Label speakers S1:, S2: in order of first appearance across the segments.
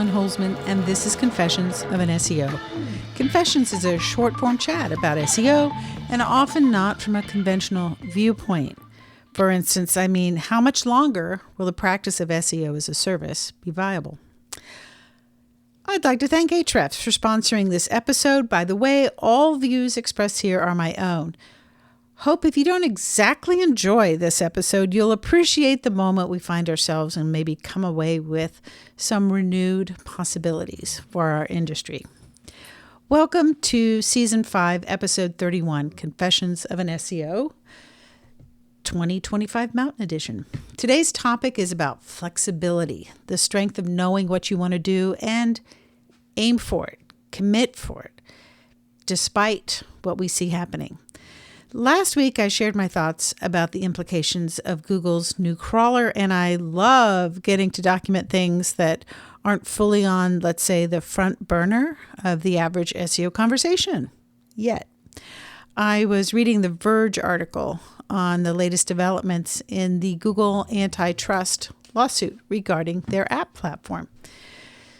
S1: Caroline Holzman, and this is Confessions of an SEO. Confessions is a short-form chat about SEO, and often not from a conventional viewpoint. For instance, how much longer will the practice of SEO as a service be viable? I'd like to thank Ahrefs for sponsoring this episode. By the way, all views expressed here are my own. Hope if you don't exactly enjoy this episode, you'll appreciate the moment we find ourselves and maybe come away with some renewed possibilities for our industry. Welcome to Season 5, Episode 31, Confessions of an SEO, 2025 Mountain Edition. Today's topic is about flexibility, the strength of knowing what you want to do and aim for it, commit for it, despite what we see happening. Last week, I shared my thoughts about the implications of Google's new crawler, and I love getting to document things that aren't fully on, let's say, the front burner of the average SEO conversation yet. I was reading the Verge article on the latest developments in the Google antitrust lawsuit regarding their app platform.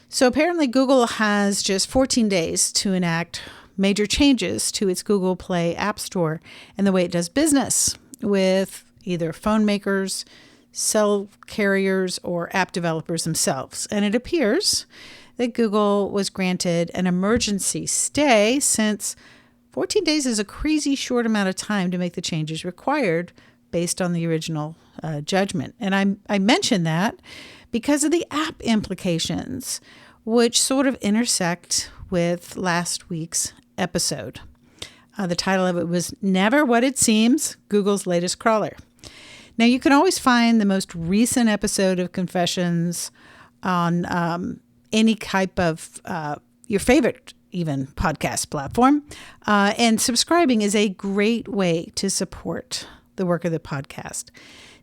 S1: So apparently Google has just 14 days to enact major changes to its Google Play App Store and the way it does business with either phone makers, cell carriers, or app developers themselves. And it appears that Google was granted an emergency stay since 14 days is a crazy short amount of time to make the changes required based on the original judgment. And I mention that because of the app implications, which sort of intersect with last week's episode. The title of it was Never What It Seems, Google's latest crawler. Now, you can always find the most recent episode of Confessions on any type of your favorite even podcast platform. And subscribing is a great way to support the work of the podcast.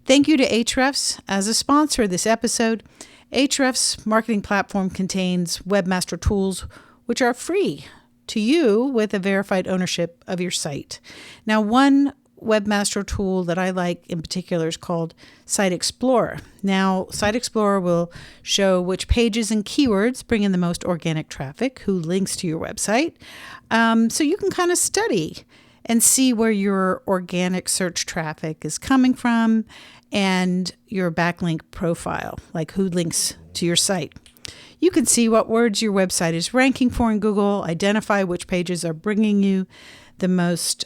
S1: Thank you to Ahrefs as a sponsor of this episode. Ahrefs' marketing platform contains webmaster tools which are free to you with a verified ownership of your site. Now, one webmaster tool that I like in particular is called Site Explorer. Now, Site Explorer will show which pages and keywords bring in the most organic traffic, who links to your website. So you can kind of study and see where your organic search traffic is coming from and your backlink profile, like who links to your site. You can see what words your website is ranking for in Google, identify which pages are bringing you the most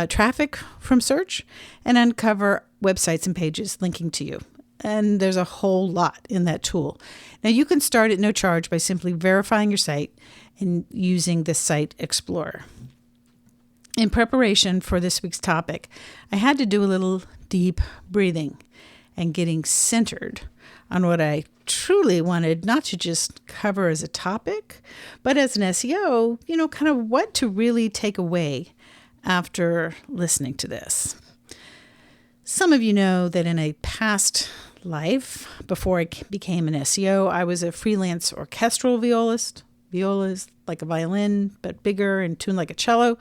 S1: traffic from search, and uncover websites and pages linking to you. And there's a whole lot in that tool. Now, you can start at no charge by simply verifying your site and using the Site Explorer. In preparation for this week's topic, I had to do a little deep breathing and getting centered on what I truly wanted not to just cover as a topic, but as an SEO, kind of what to really take away after listening to this. Some of you know that in a past life, before I became an SEO, I was a freelance orchestral violist. Viola is like a violin, but bigger and tuned like a cello.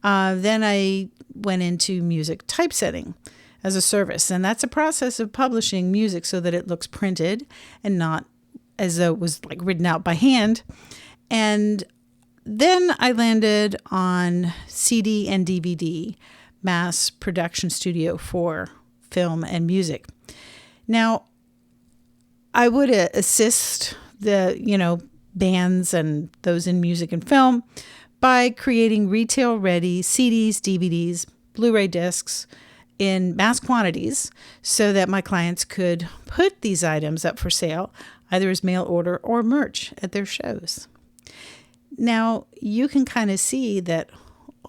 S1: Then I went into music typesetting as a service. And that's a process of publishing music so that it looks printed and not as though it was like written out by hand. And then I landed on CD and DVD, mass production studio for film and music. Now, I would assist the, bands and those in music and film by creating retail-ready CDs, DVDs, Blu-ray discs, in mass quantities so that my clients could put these items up for sale, either as mail order or merch at their shows. Now, you can kind of see that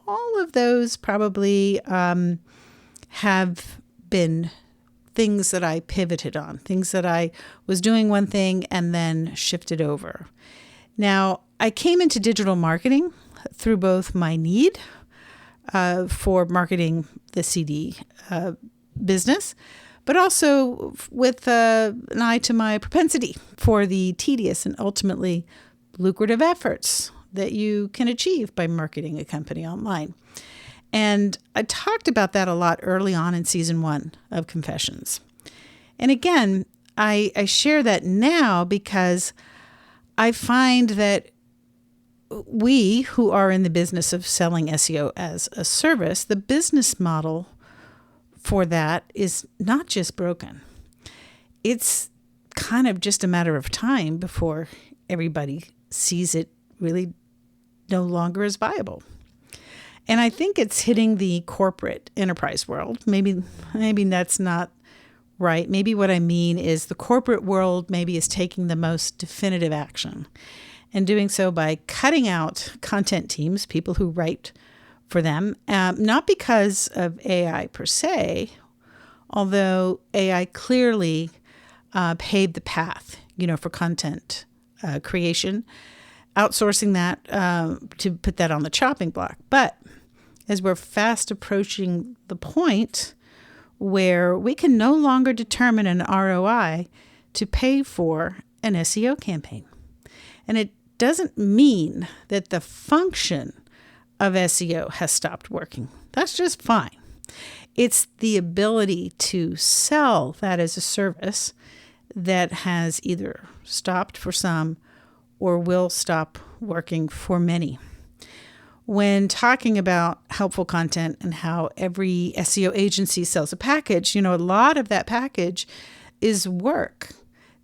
S1: all of those probably have been things that I pivoted on, things that I was doing one thing and then shifted over. Now, I came into digital marketing through both my need for marketing the CD business, but also with an eye to my propensity for the tedious and ultimately lucrative efforts that you can achieve by marketing a company online. And I talked about that a lot early on in season 1 of Confessions. And again, I share that now because I find that we who are in the business of selling SEO as a service, the business model for that is not just broken. It's kind of just a matter of time before everybody sees it really no longer as viable. And I think it's hitting the corporate enterprise world. Maybe that's not right. Maybe what I mean is the corporate world maybe is taking the most definitive action and doing so by cutting out content teams, people who write for them, not because of AI per se, although AI clearly paved the path, for content creation, outsourcing that to put that on the chopping block. But as we're fast approaching the point where we can no longer determine an ROI to pay for an SEO campaign. And it doesn't mean that the function of SEO has stopped working. That's just fine. It's the ability to sell that as a service that has either stopped for some or will stop working for many. When talking about helpful content and how every SEO agency sells a package, a lot of that package is work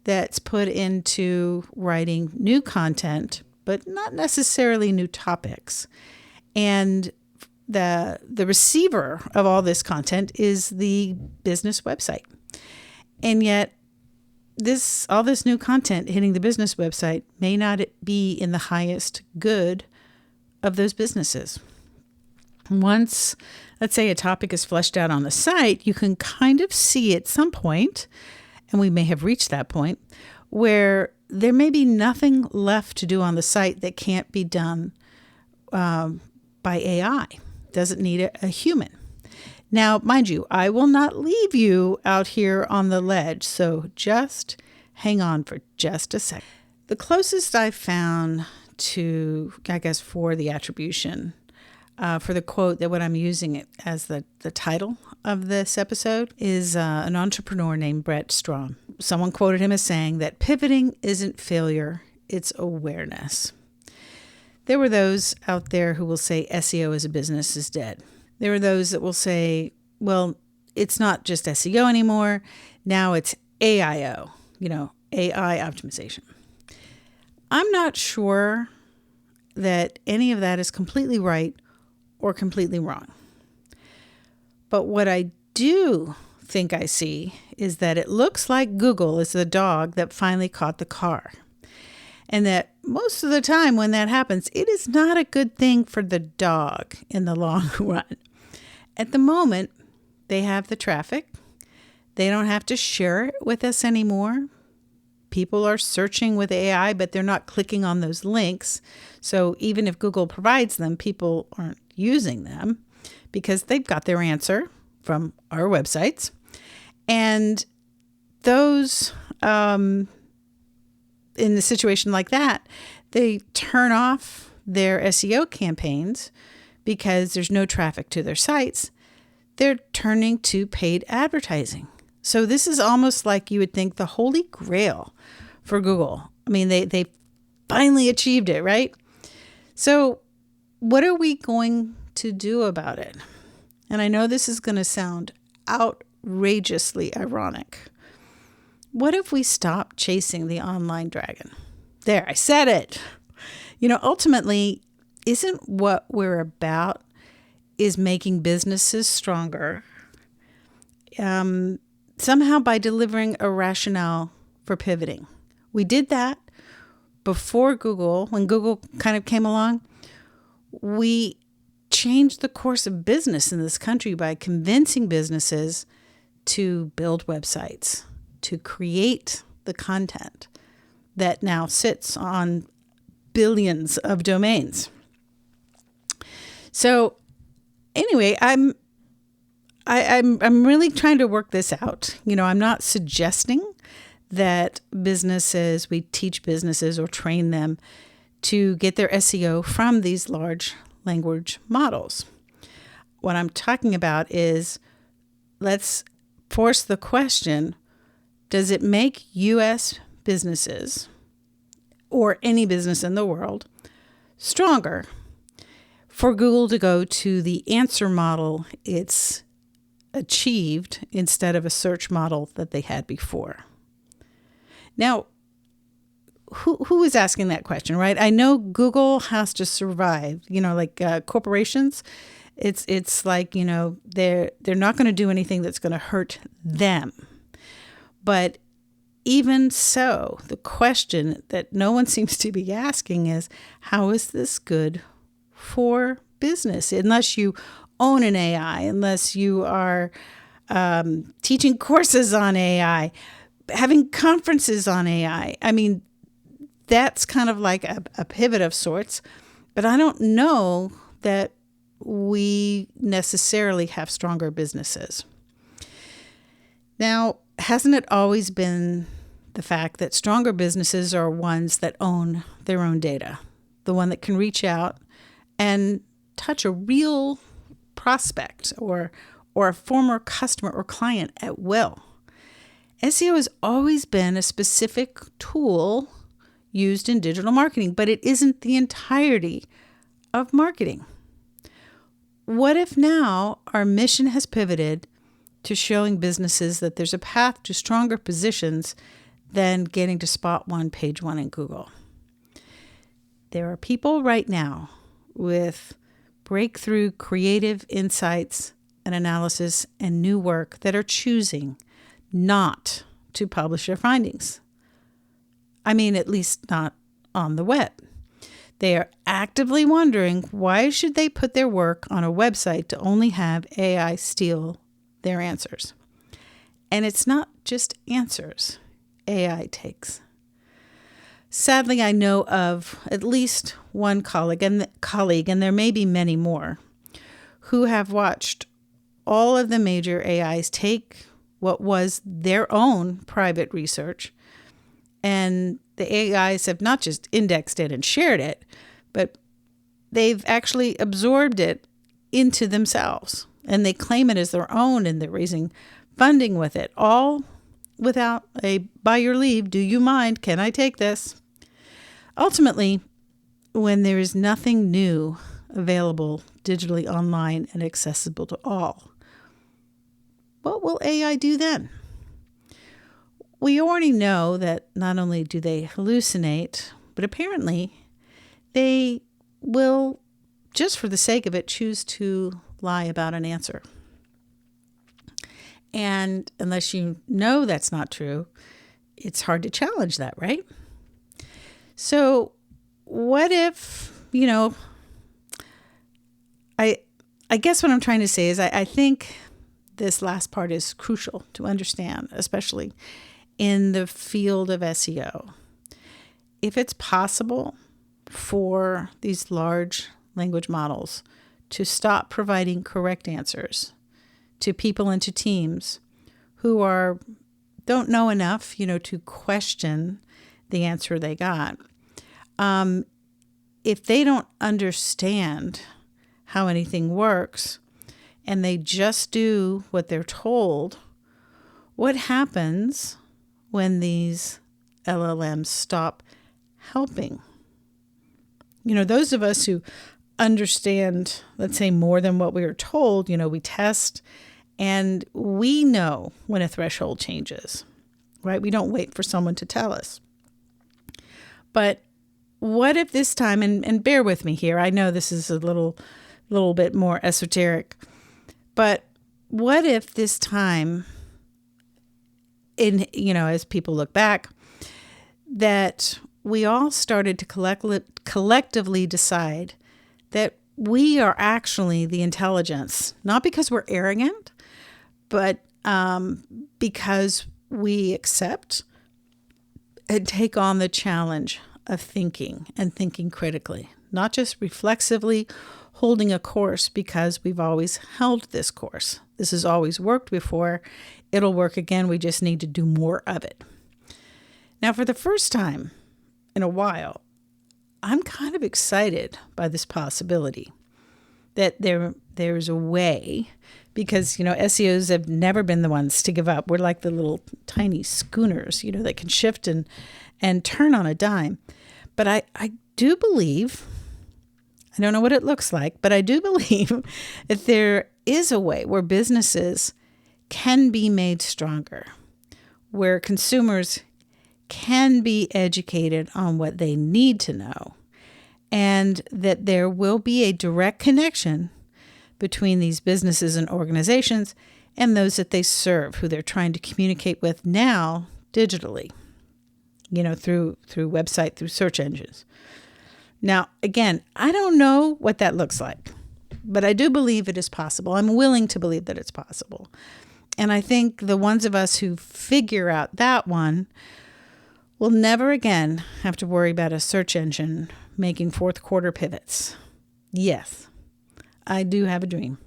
S1: that's put into writing new content, but not necessarily new topics. And the receiver of all this content is the business website. And yet all this new content hitting the business website may not be in the highest good of those businesses. Once, let's say, a topic is fleshed out on the site, you can kind of see at some point, and we may have reached that point, where there may be nothing left to do on the site that can't be done by AI. Doesn't need a human. Now, mind you, I will not leave you out here on the ledge, so just hang on for just a second. The closest I found to, I guess, for the attribution, for the quote that what I'm using it as the title of this episode is an entrepreneur named Brett Strom. Someone quoted him as saying that pivoting isn't failure, it's awareness. There were those out there who will say SEO as a business is dead. There are those that will say, well, it's not just SEO anymore. Now it's AIO, AI optimization. I'm not sure that any of that is completely right or completely wrong. But what I do think I see is that it looks like Google is the dog that finally caught the car. And that most of the time when that happens, it is not a good thing for the dog in the long run. At the moment, they have the traffic. They don't have to share it with us anymore. People are searching with AI, but they're not clicking on those links. So even if Google provides them, people aren't using them because they've got their answer from our websites. And those, in a situation like that, they turn off their SEO campaigns because there's no traffic to their sites. They're turning to paid advertising. So this is almost like you would think the holy grail for Google. I mean, they finally achieved it, right? So what are we going to do about it? And I know this is going to sound outrageously ironic. What if we stop chasing the online dragon? There, I said it. Ultimately, isn't what we're about is making businesses stronger, somehow by delivering a rationale for pivoting. We did that before Google. When Google kind of came along, we changed the course of business in this country by convincing businesses to build websites, to create the content that now sits on billions of domains. So anyway, I'm really trying to work this out. I'm not suggesting that we teach businesses or train them to get their SEO from these large language models. What I'm talking about is let's force the question, does it make U.S. businesses or any business in the world, stronger for Google to go to the answer model it's achieved instead of a search model that they had before. Now, who is asking that question, right? I know Google has to survive, like corporations. It's like, they're not going to do anything that's going to hurt them. But even so, the question that no one seems to be asking is, how is this good for business? Unless you own an AI, unless you are teaching courses on AI, having conferences on AI. I mean, that's kind of like a pivot of sorts, but I don't know that we necessarily have stronger businesses. Now, hasn't it always been the fact that stronger businesses are ones that own their own data, the one that can reach out and touch a real prospect or a former customer or client at will? SEO has always been a specific tool used in digital marketing, but it isn't the entirety of marketing. What if now our mission has pivoted to showing businesses that there's a path to stronger positions than getting to spot one, page one in Google? There are people right now with breakthrough creative insights and analysis and new work that are choosing not to publish their findings. I mean, at least not on the web. They are actively wondering, why should they put their work on a website to only have AI steal their answers? And it's not just answers AI takes. Sadly, I know of at least one colleague, and there may be many more, who have watched all of the major AIs take what was their own private research, and the AIs have not just indexed it and shared it, but they've actually absorbed it into themselves, and they claim it as their own, and they're raising funding with it, all without a by your leave, do you mind, can I take this? Ultimately, when there is nothing new available digitally online and accessible to all, what will AI do then? We already know that not only do they hallucinate, but apparently they will, just for the sake of it, choose to lie about an answer. And unless you know that's not true, it's hard to challenge that, right? So what if, I guess what I'm trying to say is I think this last part is crucial to understand, especially in the field of SEO. If it's possible for these large language models to stop providing correct answers to people and to teams who don't know enough, to question the answer they got. If they don't understand how anything works and they just do what they're told, what happens when these LLMs stop helping? Those of us who understand, let's say, more than what we are told, we test and we know when a threshold changes, right? We don't wait for someone to tell us. But what if this time, and bear with me here, I know this is a little bit more esoteric, but what if this time, as people look back, that we all started to collectively decide that we are actually the intelligence, not because we're arrogant, but because we accept and take on the challenge of thinking and thinking critically, not just reflexively holding a course because we've always held this course. This has always worked before. It'll work again. We just need to do more of it. Now, for the first time in a while, I'm kind of excited by this possibility that there's a way, because, SEOs have never been the ones to give up. We're like the little tiny schooners, that can shift and turn on a dime. But I do believe, I don't know what it looks like, but I do believe that there is a way where businesses can be made stronger, where consumers can be educated on what they need to know, and that there will be a direct connection between these businesses and organizations and those that they serve, who they're trying to communicate with now digitally, through website, through search engines. Now, again, I don't know what that looks like, but I do believe it is possible. I'm willing to believe that it's possible. And I think the ones of us who figure out that one will never again have to worry about a search engine making fourth quarter pivots. Yes, I do have a dream.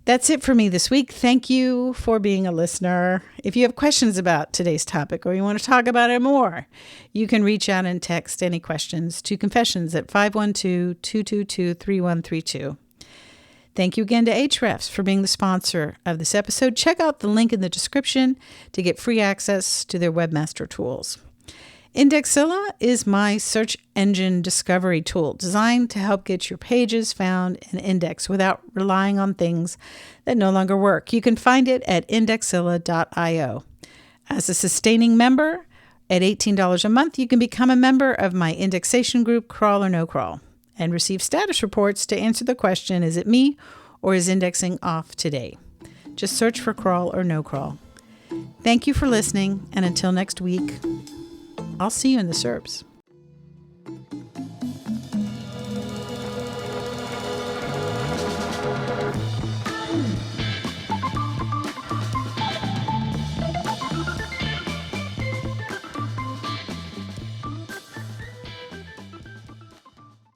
S1: That's it for me this week. Thank you for being a listener. If you have questions about today's topic or you want to talk about it more, you can reach out and text any questions to Confessions at 512-222-3132. Thank you again to Ahrefs for being the sponsor of this episode. Check out the link in the description to get free access to their webmaster tools. Indexilla is my search engine discovery tool designed to help get your pages found and indexed without relying on things that no longer work. You can find it at indexilla.io. As a sustaining member, at $18 a month, you can become a member of my indexation group, Crawl or No Crawl, and receive status reports to answer the question, is it me or is indexing off today? Just search for Crawl or No Crawl. Thank you for listening, and until next week, I'll see you in the SERPs.